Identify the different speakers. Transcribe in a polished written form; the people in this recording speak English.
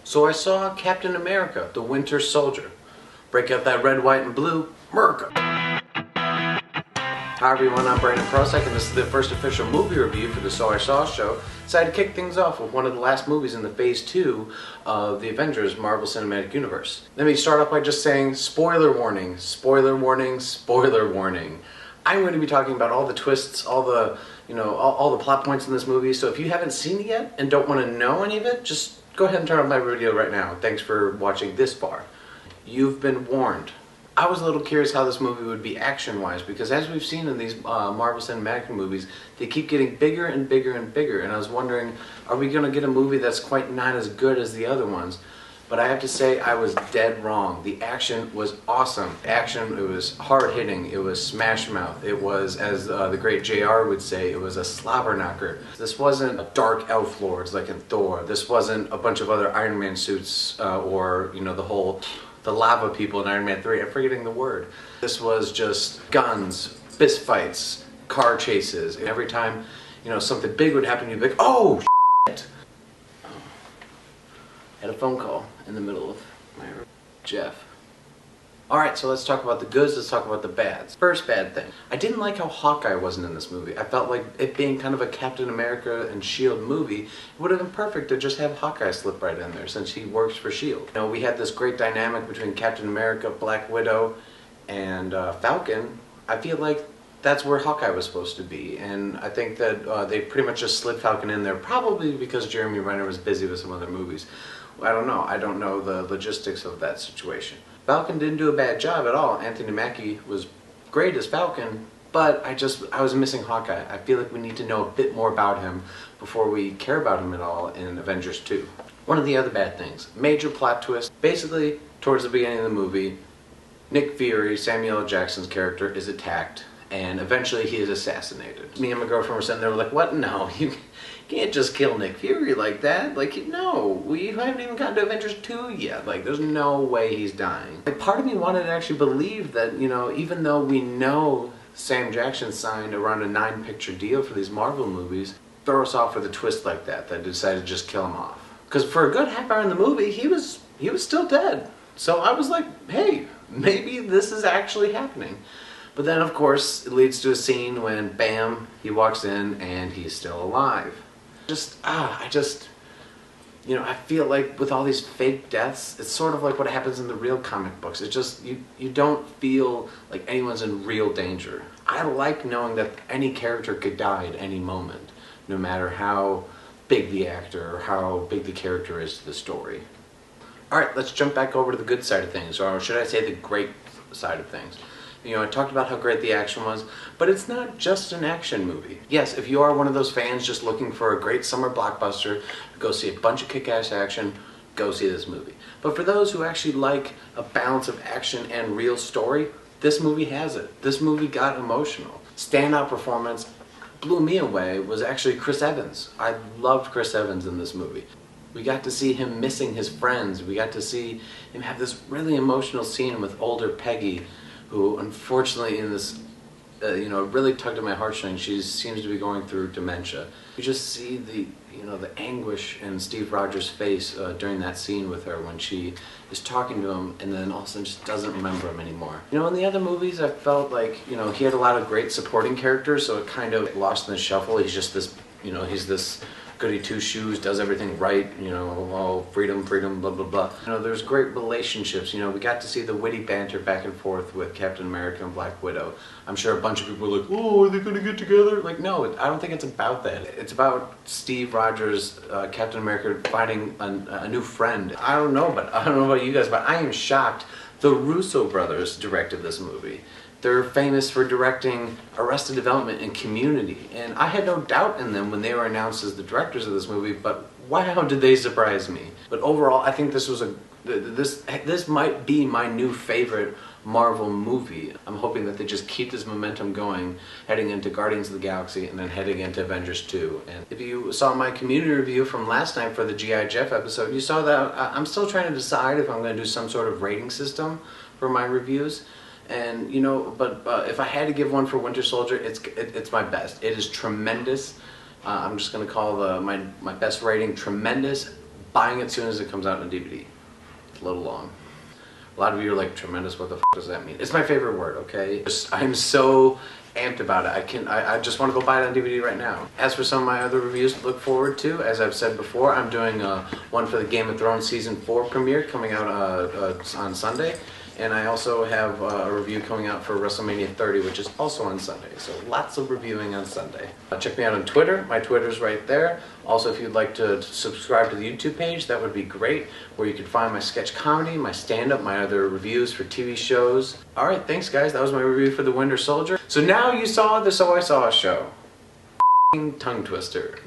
Speaker 1: So I saw Captain America, the Winter Soldier. Break out that red, white, and blue, America. Hi everyone, I'm Brandon Prosek, and this is the first official movie review for the So I Saw show. Decided to kick things off with one of the last movies in the Phase 2 of the Avengers Marvel Cinematic Universe. Let me start off by just saying, spoiler warning, spoiler warning, spoiler warning. I'm going to be talking about all the twists, all the plot points in this movie, so if you haven't seen it yet and don't want to know any of it, just go ahead and turn on my video right now. Thanks for watching this far. You've been warned. I was a little curious how this movie would be action-wise, because as we've seen in these Marvel Cinematic movies, they keep getting bigger and bigger and bigger, and I was wondering, are we going to get a movie that's quite not as good as the other ones? But I have to say, I was dead wrong. The action was awesome. Action, it was hard-hitting, it was smash-mouth, it was, as the great JR would say, it was a slobber knocker. This wasn't a dark elf lords like in Thor. This wasn't a bunch of other Iron Man suits or, the lava people in Iron Man 3, I'm forgetting the word. This was just guns, fist fights, car chases. And every time, something big would happen, you'd be like, oh, shit! Had a phone call in the middle of my room. Jeff. Alright, so let's talk about the goods, let's talk about the bads. First bad thing. I didn't like how Hawkeye wasn't in this movie. I felt like it being kind of a Captain America and S.H.I.E.L.D. movie, it would have been perfect to just have Hawkeye slip right in there since he works for S.H.I.E.L.D. We had this great dynamic between Captain America, Black Widow, and Falcon. I feel like that's where Hawkeye was supposed to be, and I think that they pretty much just slid Falcon in there, probably because Jeremy Renner was busy with some other movies. I don't know. I don't know the logistics of that situation. Falcon didn't do a bad job at all. Anthony Mackie was great as Falcon, but I was missing Hawkeye. I feel like we need to know a bit more about him before we care about him at all in Avengers 2. One of the other bad things, major plot twist. Basically, towards the beginning of the movie, Nick Fury, Samuel L. Jackson's character, is attacked, and eventually he is assassinated. Me and my girlfriend were sitting there, we're like, what? No, you can't just kill Nick Fury like that. Like, no, we haven't even gotten to Avengers 2 yet. Like, there's no way he's dying. Like, part of me wanted to actually believe that, even though we know Sam Jackson signed around a 9-picture deal for these Marvel movies, throw us off with a twist like that decided to just kill him off. Because for a good half hour in the movie, he was still dead. So I was like, hey, maybe this is actually happening. But then, of course, it leads to a scene when, bam, he walks in and he's still alive. I feel like with all these fake deaths, it's sort of like what happens in the real comic books. It's just, you don't feel like anyone's in real danger. I like knowing that any character could die at any moment, no matter how big the actor or how big the character is to the story. Alright, let's jump back over to the good side of things, or should I say the great side of things. I talked about how great the action was, but it's not just an action movie. Yes, if you are one of those fans just looking for a great summer blockbuster, go see a bunch of kick-ass action, go see this movie. But for those who actually like a balance of action and real story, this movie has it. This movie got emotional. Standout performance, blew me away, was actually Chris Evans. I loved Chris Evans in this movie. We got to see him missing his friends. We got to see him have this really emotional scene with older Peggy, who unfortunately in this, really tugged at my heartstrings. She seems to be going through dementia. You just see the anguish in Steve Rogers' face during that scene with her when she is talking to him and then all of a sudden just doesn't remember him anymore. In the other movies I felt like, he had a lot of great supporting characters, so it kind of lost in the shuffle. He's just this, he's this goody two-shoes, does everything right, oh, freedom, freedom, blah, blah, blah. There's great relationships. We got to see the witty banter back and forth with Captain America and Black Widow. I'm sure a bunch of people were like, oh, are they going to get together? Like, no, I don't think it's about that. It's about Steve Rogers, Captain America, finding a new friend. I don't know about you guys, but I am shocked the Russo brothers directed this movie. They're famous for directing Arrested Development and Community, and I had no doubt in them when they were announced as the directors of this movie, but wow, did they surprise me. But overall, I think this might be my new favorite Marvel movie. I'm hoping that they just keep this momentum going, heading into Guardians of the Galaxy and then heading into Avengers 2. And if you saw my community review from last night for the G.I. Jeff episode, you saw that I'm still trying to decide if I'm going to do some sort of rating system for my reviews. And but if I had to give one for Winter Soldier, it's my best. It is tremendous. I'm just going to call my best rating tremendous, buying it as soon as it comes out on DVD. It's a little long. A lot of you are like, tremendous, what the f does that mean? It's my favorite word, okay? I'm so amped about it. I just want to go buy it on DVD right now. As for some of my other reviews to look forward to, as I've said before, I'm doing one for the Game of Thrones Season 4 premiere coming out on Sunday. And I also have a review coming out for WrestleMania 30, which is also on Sunday. So lots of reviewing on Sunday. Check me out on Twitter. My Twitter's right there. Also, if you'd like to subscribe to the YouTube page, that would be great, where you can find my sketch comedy, my stand-up, my other reviews for TV shows. Alright, thanks guys. That was my review for The Winter Soldier. So now you saw the So I Saw show. Tongue twister.